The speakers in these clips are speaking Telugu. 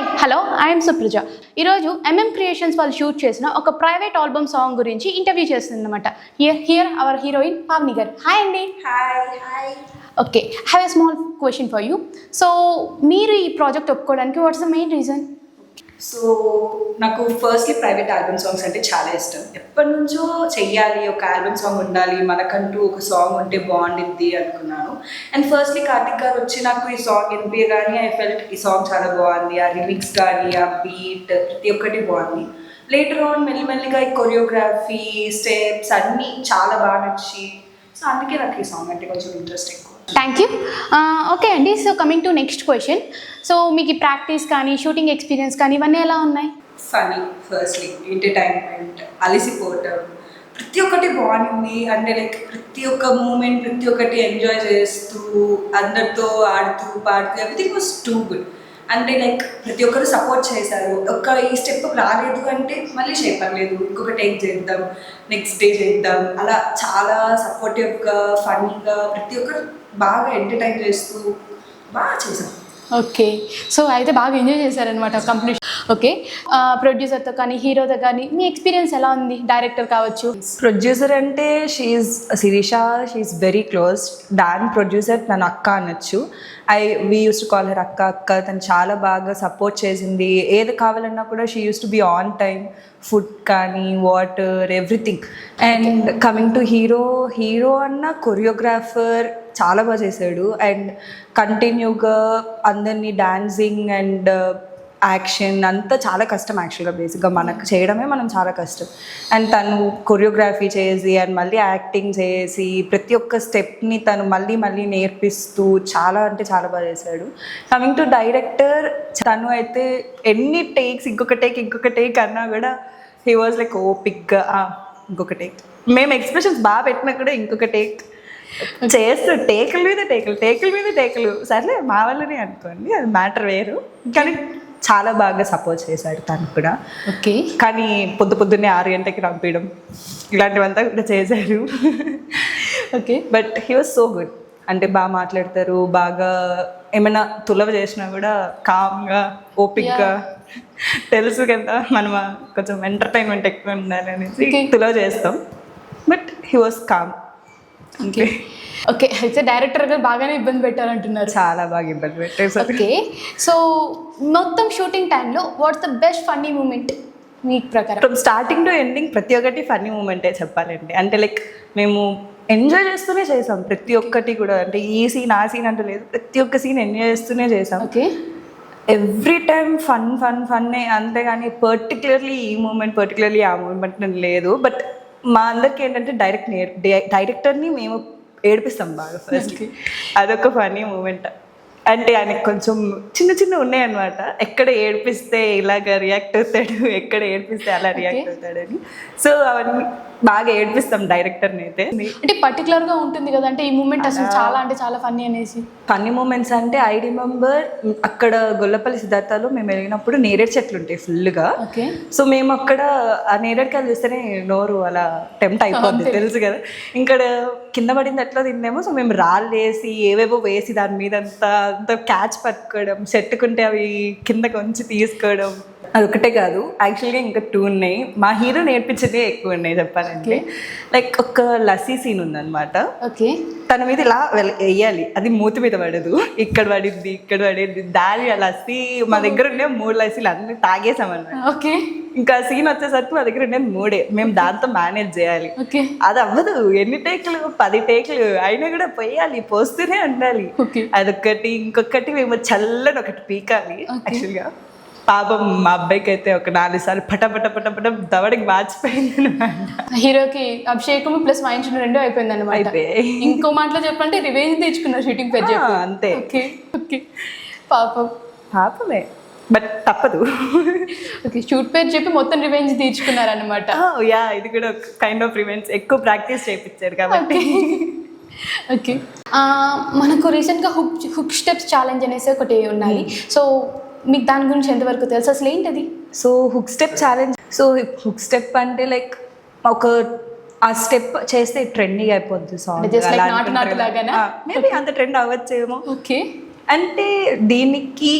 Hi hello I'm Supraja. ఈరోజు క్రియేషన్స్ వాళ్ళు షూట్ చేసిన ఒక ప్రైవేట్ ఆల్బమ్ సాంగ్ గురించి ఇంటర్వ్యూ చేస్తుంది అనమాట. Here our heroine Pavani garu. Hi అండి. Hi. Okay, have a small question for you. So మీరు ఈ ప్రాజెక్ట్ ఒప్పుకోవడానికి what's the main reason? So నాకు ఫస్ట్లీ ప్రైవేట్ ఆల్బమ్ సాంగ్స్ అంటే చాలా ఇష్టం. ఎప్పటి నుంచో చెయ్యాలి, ఒక ఆల్బమ్ సాంగ్ ఉండాలి, మనకంటూ ఒక సాంగ్ ఉంటే బాగుండిద్ది అనుకున్నాను. అండ్ ఫస్ట్లీ కార్తిక్ గారు వచ్చి నాకు ఈ సాంగ్ వినిపించగానే ఐ ఫెల్ట్ ఈ సాంగ్ చాలా బాగుంది, ఆ లిరిక్స్ కానీ ఆ బీట్ ప్రతి ఒక్కటి బాగుంది. లేటర్ ఆన్ మెల్లిమెల్లిగా ఈ కొరియోగ్రఫీ స్టెప్స్ అన్నీ చాలా బాగా నచ్చి, సో అందుకే నాకు ఈ సాంగ్ అంటే కొంచెం ఇంట్రెస్ట్ ఎక్కువ. Thank you. ఓకే అండి, so coming to next question. So మీకు ఈ ప్రాక్టీస్ కానీ షూటింగ్ ఎక్స్పీరియన్స్ కానీ ఇవన్నీ ఎలా ఉన్నాయి? ఫనీ, ఫస్ట్లీ ఎంటర్టైన్మెంట్, అలసిపోవటం ప్రతి ఒక్కటి బాగుంది. అంటే లైక్ ప్రతి ఒక్క మూమెంట్ ప్రతి ఒక్కటి ఎంజాయ్ చేస్తూ అందరితో ఆడుతూ పాడుతూ ఎవ్రీథింగ్ వాజ్ టూ గుడ్. అంటే లైక్ ప్రతి ఒక్కరు సపోర్ట్ చేశారు. ఒక్క ఈ స్టెప్ రాలేదు అంటే మళ్ళీ చేయపర్లేదు, ఇంకొక టేక్ చేద్దాం, నెక్స్ట్ డే చేద్దాం, అలా చాలా సపోర్టివ్గా ఫన్నీగా ప్రతి ఒక్కరు బాగా ఎంటర్టైన్ చేస్తూ బాగా చేశాం. ఓకే, సో అయితే బాగా ఎంజాయ్ చేశారనమాట కంప్లీట్. ఓకే, ప్రొడ్యూసర్తో కానీ హీరోతో కానీ మీ ఎక్స్పీరియన్స్ ఎలా ఉంది? డైరెక్టర్ కావచ్చు, ప్రొడ్యూసర్ అంటే she Sirisha, she very close. డాన్ ప్రొడ్యూసర్ నన్ను అక్క అనొచ్చు. We uses to call her అక్క. తను చాలా బాగా సపోర్ట్ చేసింది. ఏది కావాలన్నా కూడా she uses to be on time, food కానీ water everything. And coming to hero అన్న కొరియోగ్రాఫర్ చాలా బాగా చేశాడు. అండ్ కంటిన్యూగా అందరినీ డాన్సింగ్ అండ్ యాక్షన్ అంతా చాలా కష్టం. యాక్చువల్గా బేసిక్గా మనకు చేయడమే మనం చాలా కష్టం. అండ్ తను కొరియోగ్రఫీ చేసి అండ్ మళ్ళీ యాక్టింగ్ చేసి ప్రతి ఒక్క స్టెప్ని తను మళ్ళీ మళ్ళీ నేర్పిస్తూ చాలా అంటే చాలా బాగా చేశాడు. కమింగ్ టు డైరెక్టర్, తను అయితే ఎన్ని టేక్స్ ఇంకొక టేక్ అన్నా కూడా హీ వాజ్ లైక్ ఓపిక్గా ఇంకొక టేక్. మేము ఎక్స్ప్రెషన్స్ బాగా పెట్టినా కూడా ఇంకొక టేక్ చేస్తూ టేకుల మీద టేకులు సర్లే మా వల్లనే అనుకోండి, అది మ్యాటర్ వేరు. కానీ చాలా బాగా సపోర్ట్ చేశాడు తను కూడా. ఓకే, కానీ పొద్దున్నే 6 గంటలకి రంపడం ఇలాంటివంతా కూడా చేశారు. Okay, but he was so good. అంటే బాగా మాట్లాడతారు, బాగా ఏమైనా తులవ చేసినా కూడా కామ్గా ఓపిక్గా. తెలుసు కదా మనం కొంచెం ఎంటర్టైన్మెంట్ ఎక్కువ ఉండాలి అనేసి తులవ చేస్తాం. But he was calm. Okay okay, అయితే డైరెక్టర్ గారు బాగానే ఇబ్బంది పెట్టారంటున్నారు. చాలా బాగా ఇబ్బంది పెట్టారు. ఓకే, సో మొత్తం షూటింగ్ టైంలో what's the best funny moment మీ ప్రకారం? ఫ్రమ్ స్టార్టింగ్ టు ఎండింగ్ ప్రతి ఒక్కటి ఫన్నీ మూమెంటే చెప్పాలండి. అంటే లైక్ మేము ఎంజాయ్ చేస్తూనే చేసాం ప్రతి ఒక్కటి కూడా. అంటే ఈ సీన్ ఆ సీన్ అంటే లేదు, ప్రతి ఒక్క సీన్ ఎంజాయ్ చేస్తూనే చేసాం. ఓకే, ఎవ్రీ టైమ్ ఫన్నే. అంతేగాని పర్టికులర్లీ ఈ మూమెంట్ ఆ మూమెంట్ లేదు. బట్ మా అందరికి ఏంటంటే డైరెక్టర్ని మేము ఏడిపిస్తాం బాగా ఫస్ట్. అదొక ఫన్నీ మూమెంట్. అంటే ఆయనకు కొంచెం చిన్న ఉన్నాయన్నమాట. ఎక్కడ ఏడిపిస్తే ఇలాగ రియాక్ట్ అవుతాడు, ఎక్కడ ఏడిపిస్తే అలా రియాక్ట్ అవుతాడని. సో అవన్నీ బాగా ఏడిపిస్తాం డైరెక్టర్ని అయితే. అంటే పర్టికులర్గా ఉంటుంది కదా, అంటే ఈ మూమెంట్ అసలు చాలా అంటే చాలా ఫన్నీ అనేసి. ఫన్నీ మూమెంట్స్ అంటే ఐ రిమెంబర్ అక్కడ గొల్లపల్లి సిద్ధార్థలో మేము వెళ్ళినప్పుడు నేరేడు చెట్లు ఉంటాయి ఫుల్గా. ఓకే, సో మేము అక్కడ ఆ నేరేడుకాయలు చూస్తేనే నోరు అలా టెంప్ట్ అయిపోద్ది, తెలుసు కదా. ఇక్కడ కింద పడింది ఎట్లా తిన్నామో, సో మేము రాళ్ళు వేసి ఏవేవో వేసి దాని మీద అంత క్యాచ్ పట్టుకోవడం, చెట్టుకుంటే అవి కిందకి వంచి తీసుకోవడం. అదొకటే కాదు, యాక్చువల్గా ఇంకా 2 ఉన్నాయి. మా హీరో నేర్పించేదే ఎక్కువ ఉన్నాయి చెప్పాలంటే. లైక్ ఒక లస్సీ సీన్ ఉందన్నమాట. ఓకే, తన మీద ఇలా వేయాలి, అది మూతి మీద పడదు, ఇక్కడ పడింది దాని ఆ లస్సీ. మా దగ్గర ఉండే 3 లస్సీలు అన్నీ తాగేసామన్నమాట. ఓకే, ఇంకా సీన్ వచ్చేసరికి మా దగ్గర ఉండేది 3. మేము దాంతో మేనేజ్ చేయాలి. ఓకే, అది అవ్వదు. ఎన్ని టేకులు 10 టేకులు అయినా కూడా పోస్తూనే ఉండాలి. అదొకటి. ఇంకొకటి మేము చల్లని ఒకటి పీకాలి. యాక్చువల్గా పాపం మా అబ్బాయికి అయితే ఒక 4 సార్లు పట దవడికి మార్చిపోయింది అనమాట. హీరోకి అభిషేకము ప్లస్ వాయించడం 2 అయిపోయింది అనమాట. ఇంకో మాటలో చెప్పంటే రివెంజ్ తెచ్చుకున్నారు షూటింగ్ పేరు చెప్పి. అంతే. ఓకే ఓకే, పాపమే, బట్ తప్పదు. ఓకే, షూట్ పేరు చెప్పి మొత్తం రివెంజ్ తీర్చుకున్నారనమాట. యా, ఇది కూడా కైండ్ ఆఫ్ రివెంజ్. ఎక్కువ ప్రాక్టీస్ చేయించారు కాబట్టి. ఓకే, మనకు రీసెంట్గా హుక్ స్టెప్స్ ఛాలెంజ్ అనేసి ఒకటి ఉన్నాయి. సో మీకు దాని గురించి ఎంతవరకు తెలుసు, అసలు ఏంటది? So hook step challenge. So hook step అంటే లైక్ ఒక ఆ స్టెప్ చేస్తే ట్రెండింగ్ అయిపోద్ది సాంగ్. మేబీ అంత ట్రెండ్ అవ్వచ్చేమో. ఓకే, అంటే దీనికి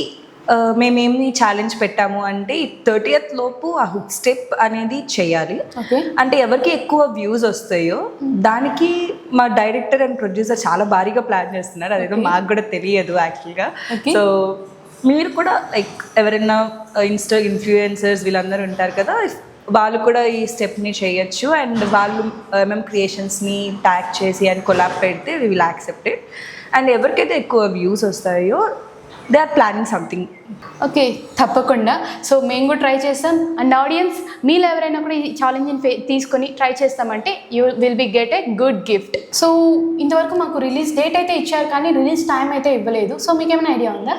మేమేమి ఛాలెంజ్ పెట్టాము అంటే 30th లోపు ఆ హుక్ స్టెప్ అనేది చేయాలి. ఓకే. అంటే ఎవరికి ఎక్కువ వ్యూస్ వస్తాయో దానికి మా డైరెక్టర్ అండ్ ప్రొడ్యూసర్ చాలా భారీగా ప్లాన్ చేస్తున్నారు. అదేదో మాకు కూడా తెలియదు యాక్చువల్గా. సో మీరు కూడా లైక్ ఎవరైనా ఇన్ఫ్లుయెన్సర్స్ వీళ్ళందరూ ఉంటారు కదా, వాళ్ళు కూడా ఈ స్టెప్ని చేయొచ్చు అండ్ వాళ్ళు MM క్రియేషన్స్ని ట్యాగ్ చేసి అండ్ కొలాబ్ పెడితే we will accept it. And ఎవరికైతే ఎక్కువ వ్యూస్ వస్తాయో they are planning something. Okay, తప్పకుండా. సో మేము కూడా ట్రై చేస్తాం అండ్ ఆడియన్స్ మీలో ఎవరైనా కూడా ఈ ఛాలెంజ్ని తీసుకొని ట్రై చేస్తామంటే you will be get a good gift. So ఇంతవరకు మాకు రిలీజ్ డేట్ అయితే ఇచ్చారు కానీ రిలీజ్ టైం అయితే ఇవ్వలేదు. సో మీకు ఏమైనా ఐడియా ఉందా?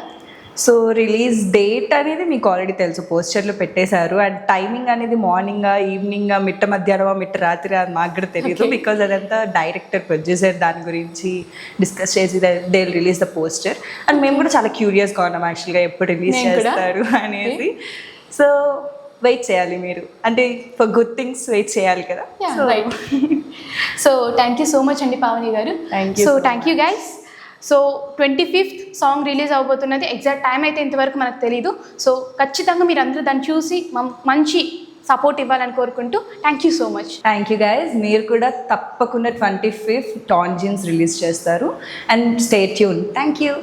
సో రిలీజ్ డేట్ అనేది మీకు ఆల్రెడీ తెలుసు, పోస్టర్లో పెట్టేశారు. అండ్ టైమింగ్ అనేది మార్నింగా, ఈవినింగా, మిట్ట మధ్యాహ్నమా, మిట్ట రాత్రి అని మాకు కూడా తెలియదు. బికాజ్ అదంతా డైరెక్టర్ ప్రొడ్యూసర్ దాని గురించి డిస్కస్ చేసి they release the poster. And మేము కూడా చాలా క్యూరియస్గా ఉన్నాం యాక్చువల్గా ఎప్పుడు రిలీజ్ చేస్తారు అనేసి. సో వెయిట్ చేయాలి మీరు, అంటే ఫర్ గుడ్ థింగ్స్ వెయిట్ చేయాలి కదా. So thank you so much అండి పావని గారు. So thank you guys. So 25th song release అవబోతున్నది. ఎగ్జాక్ట్ టైం అయితే ఇంతవరకు మనకు తెలీదు. సో ఖచ్చితంగా మీరు అందరూ దాన్ని చూసి మంచి సపోర్ట్ ఇవ్వాలని కోరుకుంటూ thank you so much. Thank you guys. మీరు కూడా తప్పకుండా 25th టాన్ జీన్స్ రిలీజ్ చేస్తారు. And stay tune. Thank you.